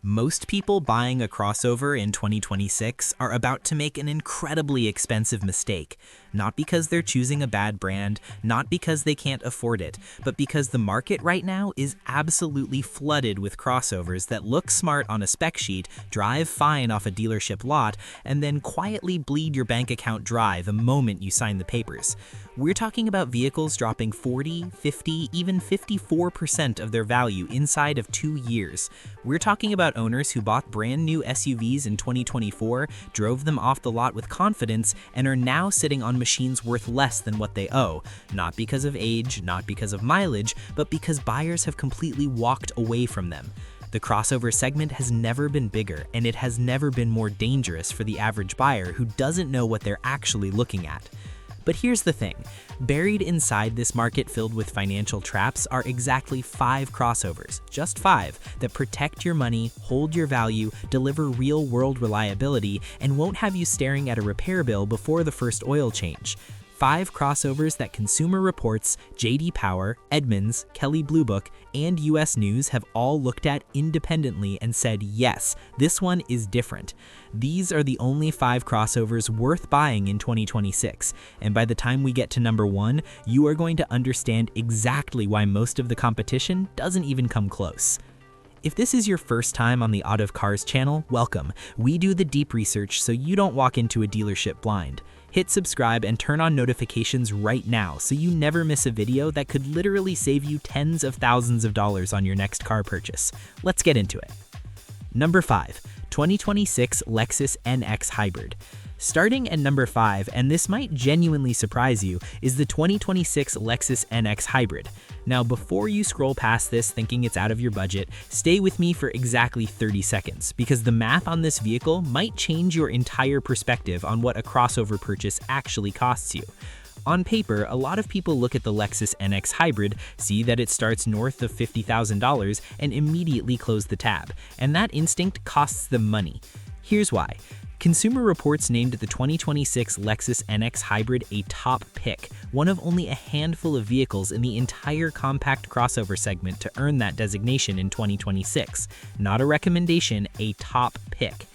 Most people buying a crossover in 2026 are about to make an incredibly expensive mistake, not because they're choosing a bad brand, not because they can't afford it, but because the market right now is absolutely flooded with crossovers that look smart on a spec sheet, drive fine off a dealership lot, and then quietly bleed your bank account dry the moment you sign the papers. We're talking about vehicles dropping 40, 50, even 54% of their value inside of 2 years. We're talking about owners who bought brand new SUVs in 2024, drove them off the lot with confidence, and are now sitting on machines worth less than what they owe, not because of age, not because of mileage, but because buyers have completely walked away from them. The crossover segment has never been bigger, and it has never been more dangerous for the average buyer who doesn't know what they're actually looking at. But here's the thing, buried inside this market filled with financial traps are exactly 5 crossovers, just 5, that protect your money, hold your value, deliver real-world reliability, and won't have you staring at a repair bill before the first oil change. 5 crossovers that Consumer Reports, J.D. Power, Edmunds, Kelley Blue Book, and US News have all looked at independently and said, yes, this one is different. These are the only 5 crossovers worth buying in 2026, and by the time we get to number 1, you are going to understand exactly why most of the competition doesn't even come close. If this is your first time on the Out of Cars channel, welcome. We do the deep research so you don't walk into a dealership blind. Hit subscribe and turn on notifications right now so you never miss a video that could literally save you tens of thousands of dollars on your next car purchase. Let's get into it. Number 5, 2026 Lexus NX Hybrid. Starting at number 5, and this might genuinely surprise you, is the 2026 Lexus NX Hybrid. Now, before you scroll past this thinking it's out of your budget, stay with me for exactly 30 seconds, because the math on this vehicle might change your entire perspective on what a crossover purchase actually costs you. On paper, a lot of people look at the Lexus NX Hybrid, see that it starts north of $50,000, and immediately close the tab, and that instinct costs them money. Here's why. Consumer Reports named the 2026 Lexus NX Hybrid a top pick, one of only a handful of vehicles in the entire compact crossover segment to earn that designation in 2026. Not a recommendation, a top pick.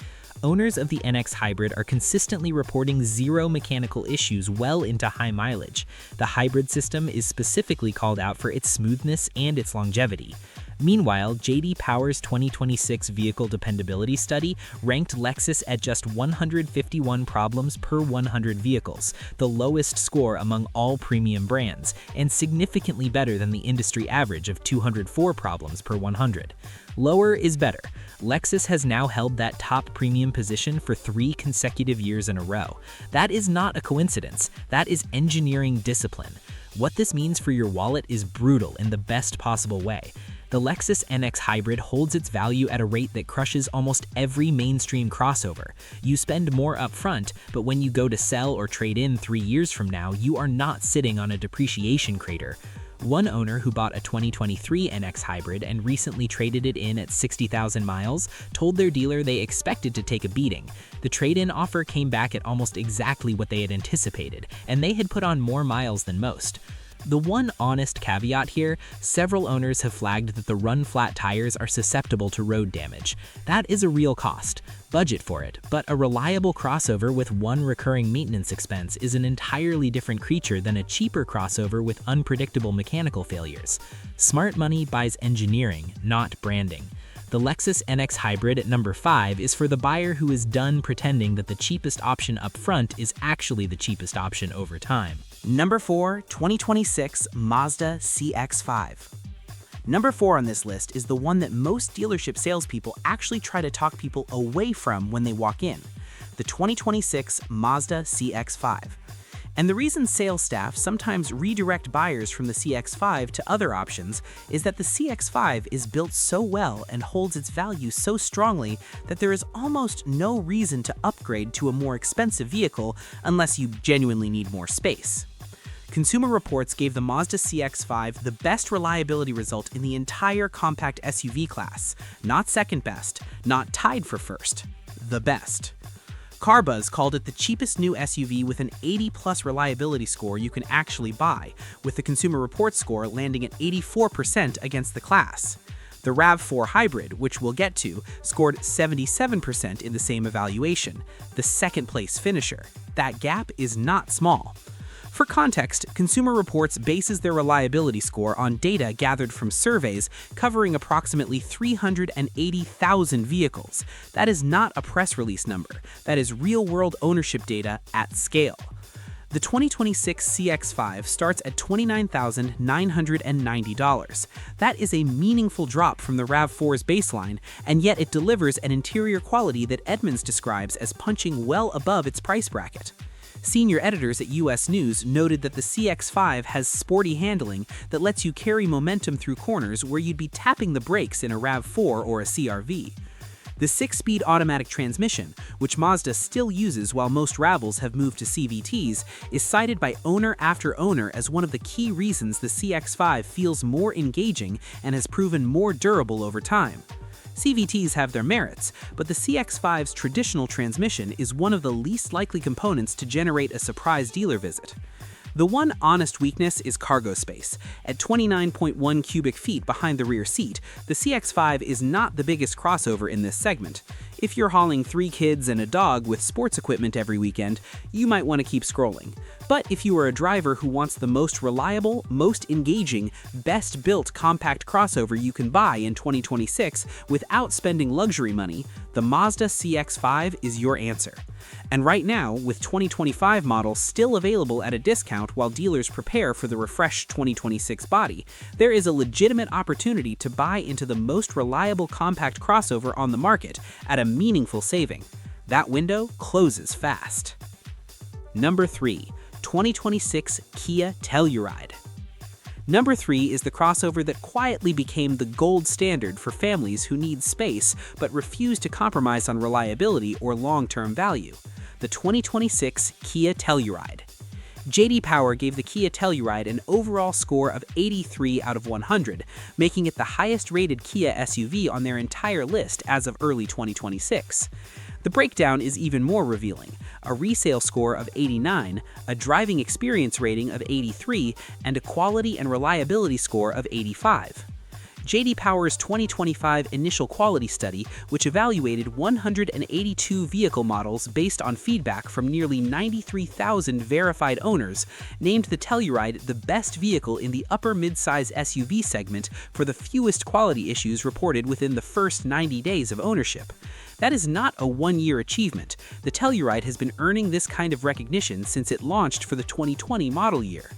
Owners of the NX Hybrid are consistently reporting 0 mechanical issues well into high mileage. The hybrid system is specifically called out for its smoothness and its longevity. Meanwhile, J.D. Power's 2026 Vehicle Dependability Study ranked Lexus at just 151 problems per 100 vehicles, the lowest score among all premium brands, and significantly better than the industry average of 204 problems per 100. Lower is better. Lexus has now held that top premium position for 3 consecutive years in a row. That is not a coincidence. That is engineering discipline. What this means for your wallet is brutal in the best possible way. The Lexus NX Hybrid holds its value at a rate that crushes almost every mainstream crossover. You spend more upfront, but when you go to sell or trade in 3 years from now, you are not sitting on a depreciation crater. One owner who bought a 2023 NX Hybrid and recently traded it in at 60,000 miles told their dealer they expected to take a beating. The trade-in offer came back at almost exactly what they had anticipated, and they had put on more miles than most. The one honest caveat here, several owners have flagged that the run-flat tires are susceptible to road damage. That is a real cost. Budget for it, but a reliable crossover with one recurring maintenance expense is an entirely different creature than a cheaper crossover with unpredictable mechanical failures. Smart money buys engineering, not branding. The Lexus NX Hybrid at number 5 is for the buyer who is done pretending that the cheapest option up front is actually the cheapest option over time. Number 4, 2026 Mazda CX-5. Number 4 on this list is the one that most dealership salespeople actually try to talk people away from when they walk in, the 2026 Mazda CX-5. And the reason sales staff sometimes redirect buyers from the CX-5 to other options is that the CX-5 is built so well and holds its value so strongly that there is almost no reason to upgrade to a more expensive vehicle unless you genuinely need more space. Consumer Reports gave the Mazda CX-5 the best reliability result in the entire compact SUV class. Not second best, not tied for first, the best. CarBuzz called it the cheapest new SUV with an 80+ reliability score you can actually buy, with the Consumer Reports score landing at 84% against the class. The RAV4 Hybrid, which we'll get to, scored 77% in the same evaluation, the second-place finisher. That gap is not small. For context, Consumer Reports bases their reliability score on data gathered from surveys covering approximately 380,000 vehicles. That is not a press release number. That is real-world ownership data at scale. The 2026 CX-5 starts at $29,990. That is a meaningful drop from the RAV4's baseline, and yet it delivers an interior quality that Edmunds describes as punching well above its price bracket. Senior editors at US News noted that the CX-5 has sporty handling that lets you carry momentum through corners where you'd be tapping the brakes in a RAV4 or a CRV. The 6-speed automatic transmission, which Mazda still uses while most rivals have moved to CVTs, is cited by owner after owner as one of the key reasons the CX-5 feels more engaging and has proven more durable over time. CVTs have their merits, but the CX-5's traditional transmission is one of the least likely components to generate a surprise dealer visit. The one honest weakness is cargo space. At 29.1 cubic feet behind the rear seat, the CX-5 is not the biggest crossover in this segment. If you're hauling 3 kids and a dog with sports equipment every weekend, you might want to keep scrolling. But if you are a driver who wants the most reliable, most engaging, best-built compact crossover you can buy in 2026 without spending luxury money, the Mazda CX-5 is your answer. And right now, with 2025 models still available at a discount while dealers prepare for the refreshed 2026 body, there is a legitimate opportunity to buy into the most reliable compact crossover on the market at a meaningful saving. That window closes fast. Number 3. 2026 Kia Telluride. Number 3 is the crossover that quietly became the gold standard for families who need space but refuse to compromise on reliability or long-term value. The 2026 Kia Telluride. J.D. Power gave the Kia Telluride an overall score of 83 out of 100, making it the highest-rated Kia SUV on their entire list as of early 2026. The breakdown is even more revealing: a resale score of 89, a driving experience rating of 83, and a quality and reliability score of 85. J.D. Power's 2025 initial quality study, which evaluated 182 vehicle models based on feedback from nearly 93,000 verified owners, named the Telluride the best vehicle in the upper mid-size SUV segment for the fewest quality issues reported within the first 90 days of ownership. That is not a one-year achievement. The Telluride has been earning this kind of recognition since it launched for the 2020 model year.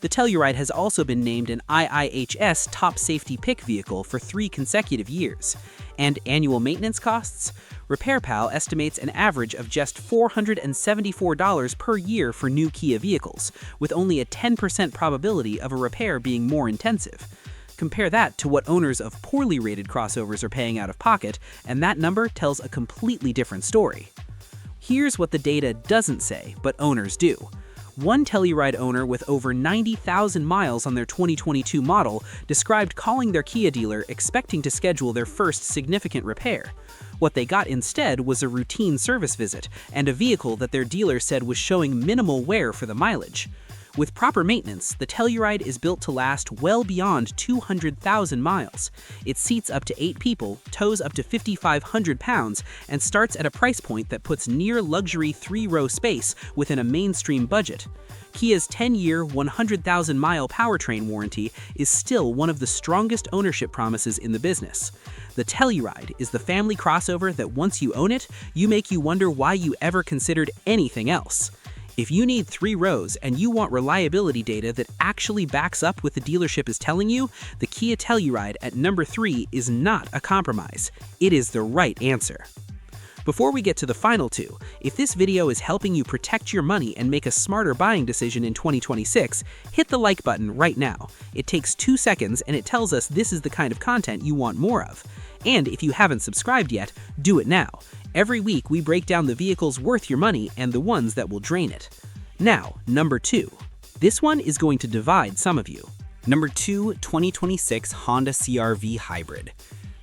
The Telluride has also been named an IIHS Top Safety Pick vehicle for 3 consecutive years. And annual maintenance costs? RepairPal estimates an average of just $474 per year for new Kia vehicles, with only a 10% probability of a repair being more intensive. Compare that to what owners of poorly rated crossovers are paying out of pocket, and that number tells a completely different story. Here's what the data doesn't say, but owners do. One Telluride owner with over 90,000 miles on their 2022 model described calling their Kia dealer expecting to schedule their first significant repair. What they got instead was a routine service visit and a vehicle that their dealer said was showing minimal wear for the mileage. With proper maintenance, the Telluride is built to last well beyond 200,000 miles. It seats up to 8 people, tows up to 5,500 pounds, and starts at a price point that puts near luxury 3-row space within a mainstream budget. Kia's 10-year, 100,000-mile powertrain warranty is still one of the strongest ownership promises in the business. The Telluride is the family crossover that once you own it, make you wonder why you ever considered anything else. If you need 3 rows and you want reliability data that actually backs up what the dealership is telling you, the Kia Telluride at number 3 is not a compromise. It is the right answer. Before we get to the final 2, if this video is helping you protect your money and make a smarter buying decision in 2026, hit the like button right now. It takes 2 seconds and it tells us this is the kind of content you want more of. And if you haven't subscribed yet, do it now. Every week we break down the vehicles worth your money and the ones that will drain it. Now, number 2. This one is going to divide some of you. Number 2, 2026 Honda CRV Hybrid.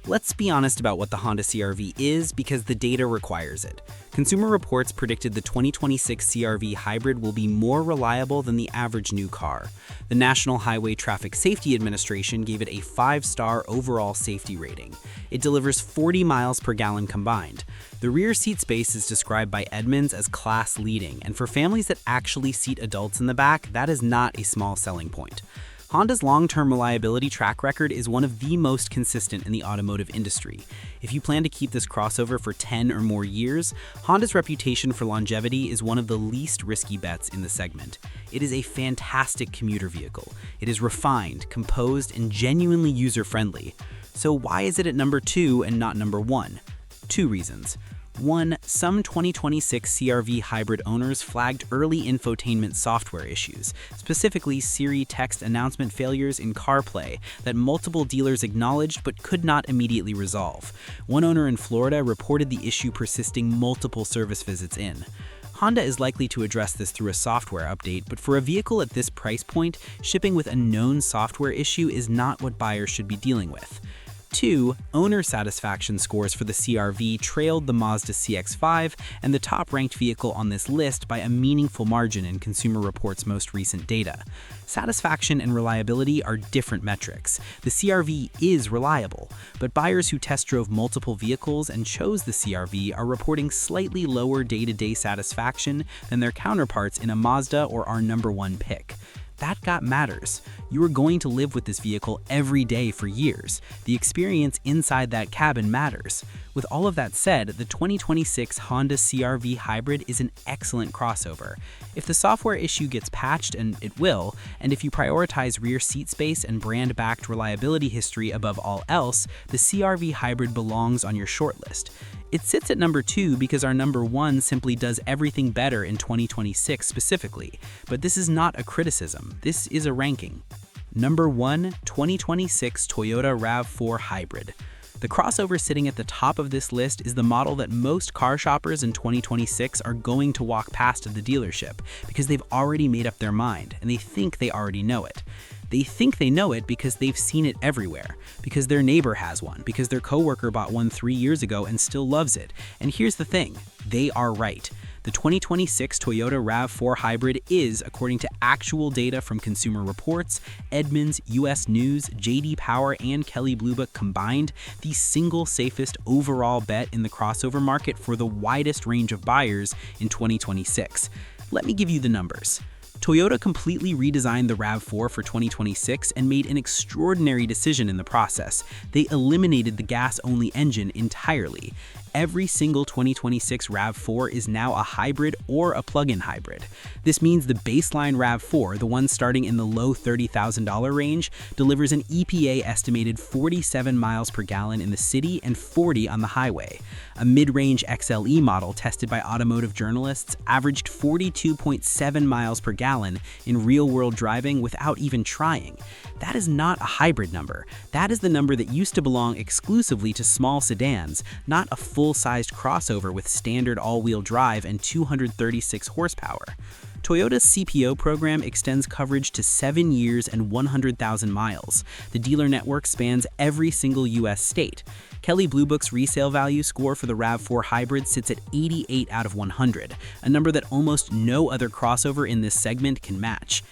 Let's be honest about what the Honda CR-V is because the data requires it. Consumer Reports predicted the 2026 CR-V Hybrid will be more reliable than the average new car. The National Highway Traffic Safety Administration gave it a 5-star overall safety rating. It delivers 40 miles per gallon combined. The rear seat space is described by Edmunds as class-leading, and for families that actually seat adults in the back, that is not a small selling point. Honda's long-term reliability track record is one of the most consistent in the automotive industry. If you plan to keep this crossover for 10 or more years, Honda's reputation for longevity is one of the least risky bets in the segment. It is a fantastic commuter vehicle. It is refined, composed, and genuinely user-friendly. So why is it at number 2 and not number 1? 2 reasons. 1. Some 2026 CRV Hybrid owners flagged early infotainment software issues, specifically Siri text announcement failures in CarPlay that multiple dealers acknowledged but could not immediately resolve. One owner in Florida reported the issue persisting multiple service visits in. Honda is likely to address this through a software update, but for a vehicle at this price point, shipping with a known software issue is not what buyers should be dealing with. 2. Owner satisfaction scores for the CR-V trailed the Mazda CX-5 and the top-ranked vehicle on this list by a meaningful margin in Consumer Reports' most recent data. Satisfaction and reliability are different metrics. The CR-V is reliable, but buyers who test drove multiple vehicles and chose the CR-V are reporting slightly lower day-to-day satisfaction than their counterparts in a Mazda or our number 1 pick. That matters. You are going to live with this vehicle every day for years. The experience inside that cabin matters. With all of that said, the 2026 Honda CR-V Hybrid is an excellent crossover. If the software issue gets patched, and it will, and if you prioritize rear seat space and brand-backed reliability history above all else, the CR-V Hybrid belongs on your shortlist. It sits at number 2 because our number 1 simply does everything better in 2026 specifically, but this is not a criticism, this is a ranking. Number 1, 2026 Toyota RAV4 Hybrid. The crossover sitting at the top of this list is the model that most car shoppers in 2026 are going to walk past at the dealership because they've already made up their mind and they think they already know it. They think they know it because they've seen it everywhere, because their neighbor has one, because their coworker bought one 3 years ago and still loves it. And here's the thing, they are right. The 2026 Toyota RAV4 Hybrid is, according to actual data from Consumer Reports, Edmunds, US News, JD Power, and Kelley Blue Book combined, the single safest overall bet in the crossover market for the widest range of buyers in 2026. Let me give you the numbers. Toyota completely redesigned the RAV4 for 2026 and made an extraordinary decision in the process. They eliminated the gas-only engine entirely. Every single 2026 RAV4 is now a hybrid or a plug-in hybrid. This means the baseline RAV4, the one starting in the low $30,000 range, delivers an EPA estimated 47 miles per gallon in the city and 40 on the highway. A mid-range XLE model tested by automotive journalists averaged 42.7 miles per gallon in real-world driving without even trying. That is not a hybrid number. That is the number that used to belong exclusively to small sedans, not a full-sized crossover with standard all-wheel drive and 236 horsepower. Toyota's CPO program extends coverage to 7 years and 100,000 miles. The dealer network spans every single U.S. state. Kelley Blue Book's resale value score for the RAV4 Hybrid sits at 88 out of 100, a number that almost no other crossover in this segment can match.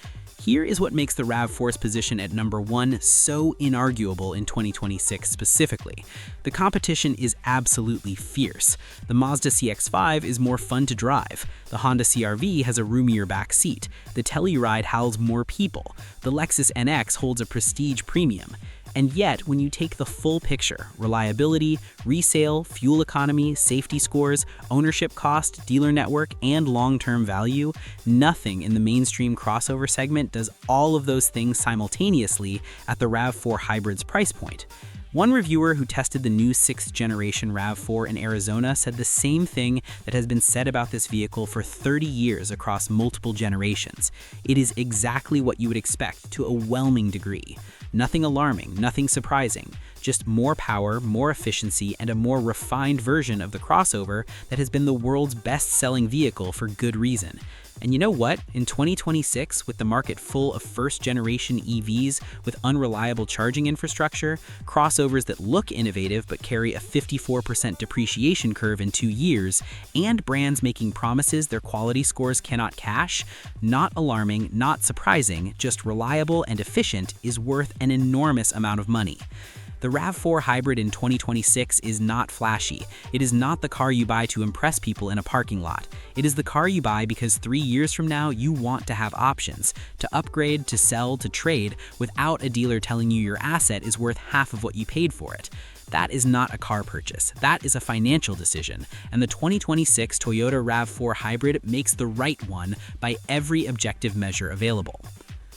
Here is what makes the RAV4's position at number 1 so inarguable in 2026 specifically. The competition is absolutely fierce. The Mazda CX-5 is more fun to drive. The Honda CR-V has a roomier back seat. The Telluride houses more people. The Lexus NX holds a prestige premium. And yet, when you take the full picture, reliability, resale, fuel economy, safety scores, ownership cost, dealer network, and long-term value, nothing in the mainstream crossover segment does all of those things simultaneously at the RAV4 Hybrid's price point. One reviewer who tested the new 6th generation RAV4 in Arizona said the same thing that has been said about this vehicle for 30 years across multiple generations. It is exactly what you would expect to a whelming degree. Nothing alarming, nothing surprising, just more power, more efficiency, and a more refined version of the crossover that has been the world's best-selling vehicle for good reason. And you know what? In 2026, with the market full of first-generation EVs with unreliable charging infrastructure, crossovers that look innovative but carry a 54% depreciation curve in 2 years, and brands making promises their quality scores cannot cash, not alarming, not surprising, just reliable and efficient is worth an enormous amount of money. The RAV4 Hybrid in 2026 is not flashy. It is not the car you buy to impress people in a parking lot. It is the car you buy because 3 years from now you want to have options to upgrade, to sell, to trade without a dealer telling you your asset is worth half of what you paid for it. That is not a car purchase. That is a financial decision, and the 2026 Toyota RAV4 Hybrid makes the right one by every objective measure available.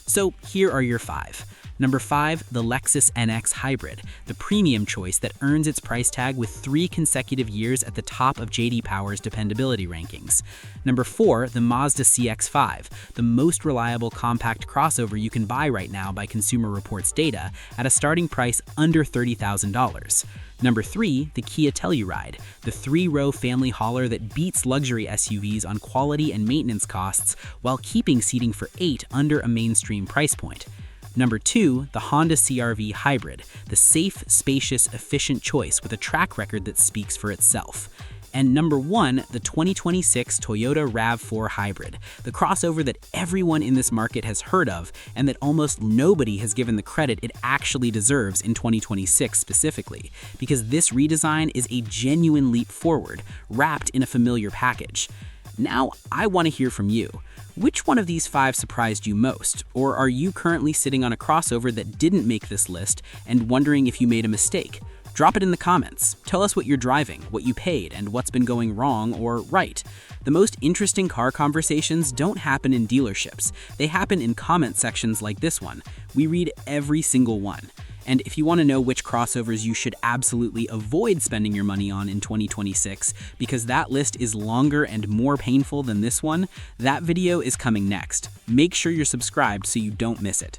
So here are your 5. Number 5, the Lexus NX Hybrid, the premium choice that earns its price tag with 3 consecutive years at the top of J.D. Power's dependability rankings. Number 4, the Mazda CX-5, the most reliable compact crossover you can buy right now by Consumer Reports data at a starting price under $30,000. Number 3, the Kia Telluride, the 3-row family hauler that beats luxury SUVs on quality and maintenance costs while keeping seating for 8 under a mainstream price point. Number 2, the Honda CRV Hybrid, the safe, spacious, efficient choice with a track record that speaks for itself. And number 1, the 2026 Toyota RAV4 Hybrid, the crossover that everyone in this market has heard of and that almost nobody has given the credit it actually deserves in 2026 specifically, because this redesign is a genuine leap forward, wrapped in a familiar package. Now, I want to hear from you. Which one of these 5 surprised you most? Or are you currently sitting on a crossover that didn't make this list and wondering if you made a mistake? Drop it in the comments. Tell us what you're driving, what you paid, and what's been going wrong or right. The most interesting car conversations don't happen in dealerships. They happen in comment sections like this one. We read every single one. And if you want to know which crossovers you should absolutely avoid spending your money on in 2026, because that list is longer and more painful than this one, that video is coming next. Make sure you're subscribed so you don't miss it.